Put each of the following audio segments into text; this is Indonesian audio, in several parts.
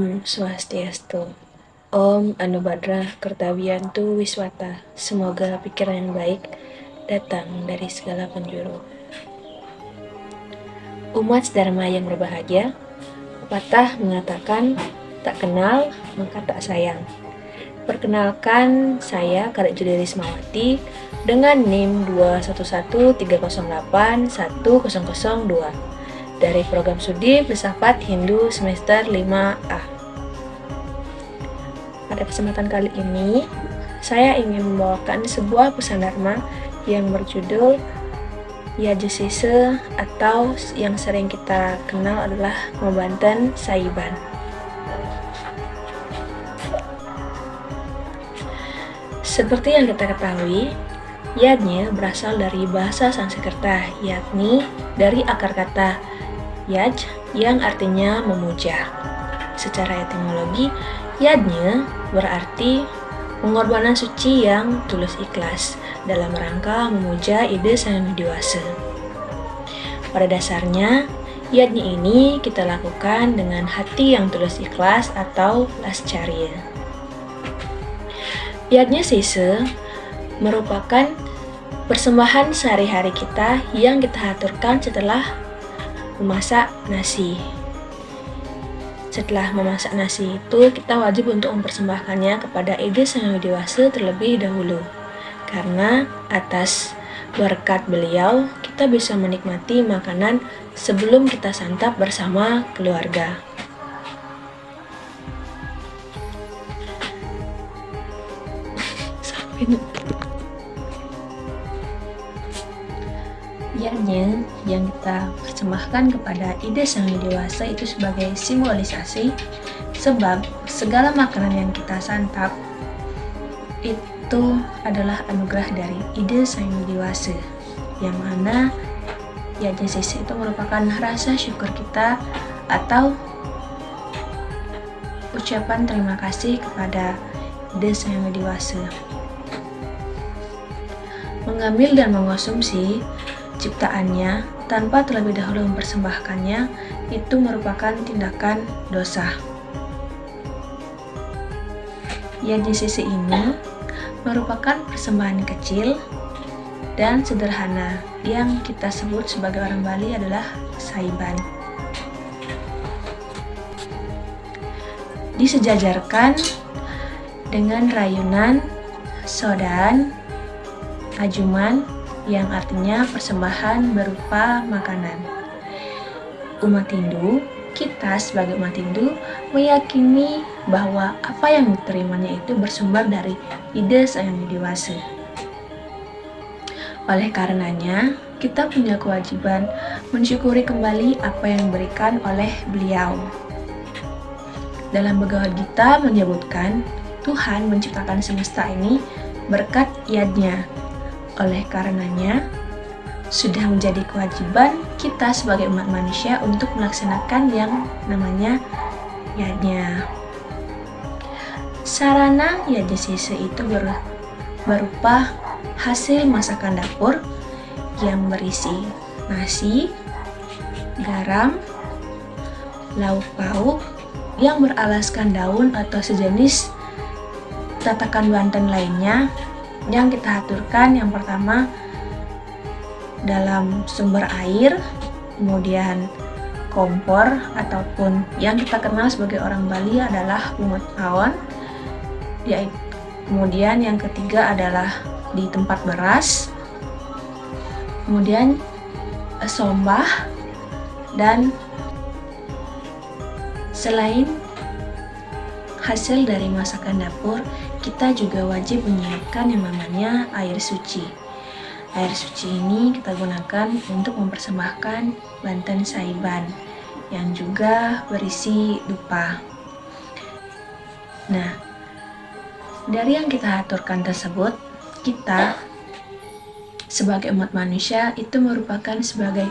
Om Swastiastu. Om Anubhadra Kartawiyantu Wiswata. Semoga pikiran yang baik datang dari segala penjuru. Umat Dharma yang berbahagia, pepatah mengatakan tak kenal maka tak sayang. Perkenalkan, saya Karek Juli Rismawati dengan NIM 21130810002 dari program studi Filsafat Hindu semester 5A. Pada kesempatan kali ini, saya ingin membawakan sebuah pesan Dharma yang berjudul Yajasisa atau yang sering kita kenal adalah Ngobanten Saiban. Seperti yang kita ketahui, yadnya berasal dari bahasa Sanskerta, yakni dari akar kata yaj yang artinya memuja. Secara etimologi, yadnya berarti pengorbanan suci yang tulus ikhlas dalam rangka memuja ide Sang Widiwasa. Pada dasarnya, yadnya ini kita lakukan dengan hati yang tulus ikhlas atau lascarya. Yadnya sisa merupakan persembahan sehari-hari kita yang kita aturkan setelah memasak nasi. Setelah memasak nasi itu, kita wajib untuk mempersembahkannya kepada ide Sang Widiwasa terlebih dahulu. Karena atas berkat beliau, kita bisa menikmati makanan sebelum kita santap bersama keluarga. Ianya yang kita persembahkan kepada ide Sang Widiwasa itu sebagai simbolisasi, sebab segala makanan yang kita santap itu adalah anugerah dari ide Sang Widiwasa, yang mana Yajasisa itu merupakan rasa syukur kita atau ucapan terima kasih kepada ide Sang Widiwasa. Mengambil dan mengonsumsi ciptaannya tanpa terlebih dahulu mempersembahkannya itu merupakan tindakan dosa. Yajasisa ini merupakan persembahan kecil dan sederhana yang kita sebut sebagai orang Bali adalah saiban. Disejajarkan dengan rayunan sodan ajuman yang artinya persembahan berupa makanan. Umat Hindu, kita sebagai umat Hindu meyakini bahwa apa yang diterimanya itu bersumber dari ide Sang Widiwasa. Oleh karenanya, kita punya kewajiban mensyukuri kembali apa yang diberikan oleh beliau. Dalam Bhagavad Gita menyebutkan, Tuhan menciptakan semesta ini berkat yadnya. Oleh karenanya, sudah menjadi kewajiban kita sebagai umat manusia untuk melaksanakan yang namanya yadnya. Sarana yajasisa itu berupa hasil masakan dapur yang berisi nasi, garam, lauk pauk yang beralaskan daun atau sejenis tatakan Banten lainnya yang kita aturkan. Yang pertama dalam sumber air, kemudian kompor ataupun yang kita kenal sebagai orang Bali adalah bungut pawon. Kemudian yang ketiga adalah di tempat beras, kemudian sombah, dan selain hasil dari masakan dapur, kita juga wajib menyiapkan yang namanya air suci. Air suci ini kita gunakan untuk mempersembahkan Banten Saiban yang juga berisi dupa. Nah, dari yang kita aturkan tersebut, kita sebagai umat manusia itu merupakan sebagai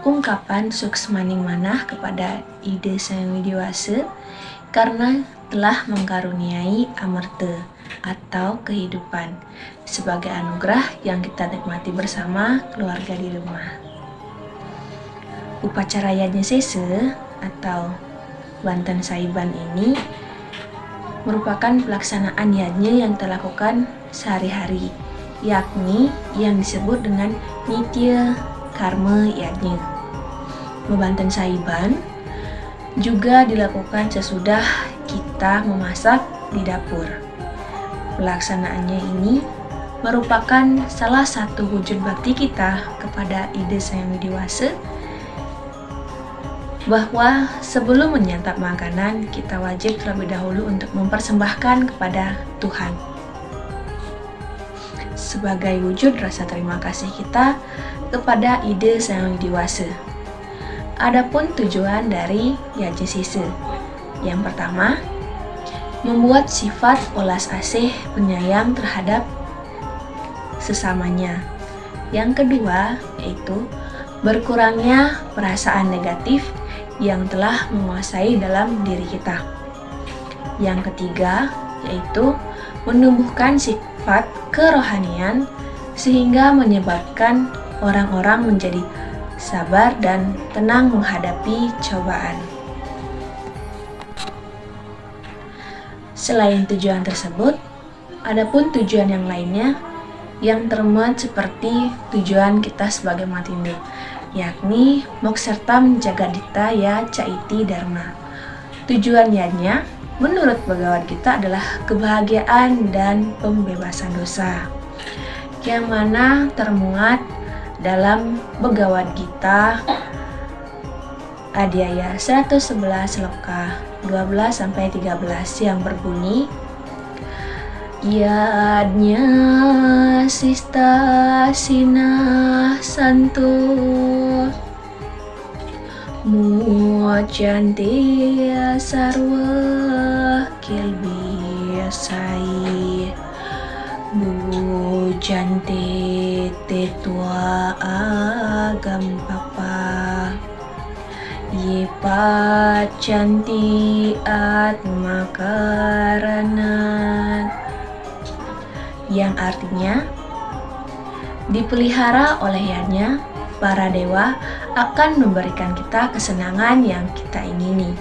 ungkapan suksmaning manah kepada ide Sang Widiwasa karena telah mengkaruniai amarta atau kehidupan sebagai anugerah yang kita nikmati bersama keluarga di rumah. Upacara Yajasisa atau Banten Saiban ini merupakan pelaksanaan yajna yang dilakukan sehari-hari, yakni yang disebut dengan Nitya Karma Yajna. Membanten Saiban juga dilakukan sesudah kita memasak di dapur. Pelaksanaannya ini merupakan salah satu wujud bakti kita kepada Ida Sang Yang Widiwasa, bahwa sebelum menyantap makanan, kita wajib terlebih dahulu untuk mempersembahkan kepada Tuhan sebagai wujud rasa terima kasih kita kepada Ida Sang Yang Widiwasa. Adapun tujuan dari yajna sisa, yang pertama, membuat sifat welas asih penyayang terhadap sesamanya. Yang kedua, yaitu berkurangnya perasaan negatif yang telah menguasai dalam diri kita. Yang ketiga, yaitu menumbuhkan sifat kerohanian sehingga menyebabkan orang-orang menjadi sabar dan tenang menghadapi cobaan. Selain tujuan tersebut, adapun tujuan yang lainnya yang termuat seperti tujuan kita sebagai umat Hindu, yakni Moksartam Jagadita Caiti Dharma. Tujuan yajna menurut Bhagavad Gita adalah kebahagiaan dan pembebasan dosa, yang mana termuat dalam Bhagavad Gita Adhyaya 111 sloka 12-13 yang berbunyi, Yajna sista sina santu mujanti sarwa kilbiyasai bujanti tetwa agam papa ye pacanti atma karanat, yang artinya dipelihara oleh yajna, para dewa akan memberikan kita kesenangan yang kita ingini.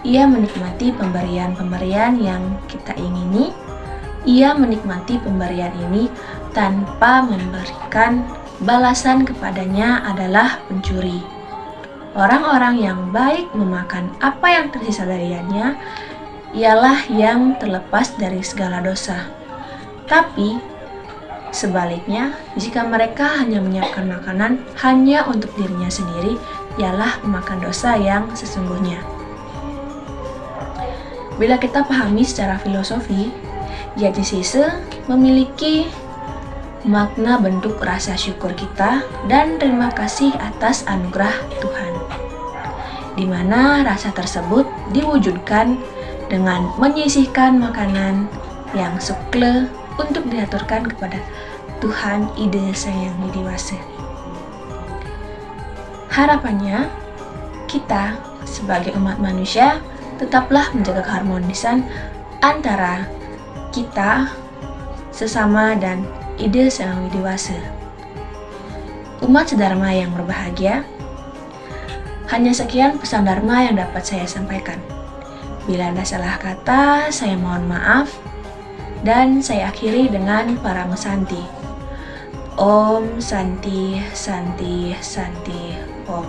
Ia menikmati pemberian-pemberian yang kita ingini. Ia menikmati pemberian ini tanpa memberikan balasan kepadanya adalah pencuri. Orang-orang yang baik memakan apa yang tersisa dari yajna ialah yang terlepas dari segala dosa. Tapi sebaliknya, jika mereka hanya menyiapkan makanan hanya untuk dirinya sendiri, ialah memakan dosa yang sesungguhnya. Bila kita pahami secara filosofi, yajna sisa memiliki makna bentuk rasa syukur kita dan terima kasih atas anugerah Tuhan, di mana rasa tersebut diwujudkan dengan menyisihkan makanan yang sukle untuk diaturkan kepada Tuhan Ida Sang Yang Widiwasa. Harapannya, kita sebagai umat manusia tetaplah menjaga keharmonisan antara kita sesama dan Ida Sang Yang Widiwasa. Umat sedharma yang berbahagia, hanya sekian pesan dharma yang dapat saya sampaikan. Bila ada salah kata, saya mohon maaf. Dan saya akhiri dengan Parama Santi. Om Santi Santi Santi Om.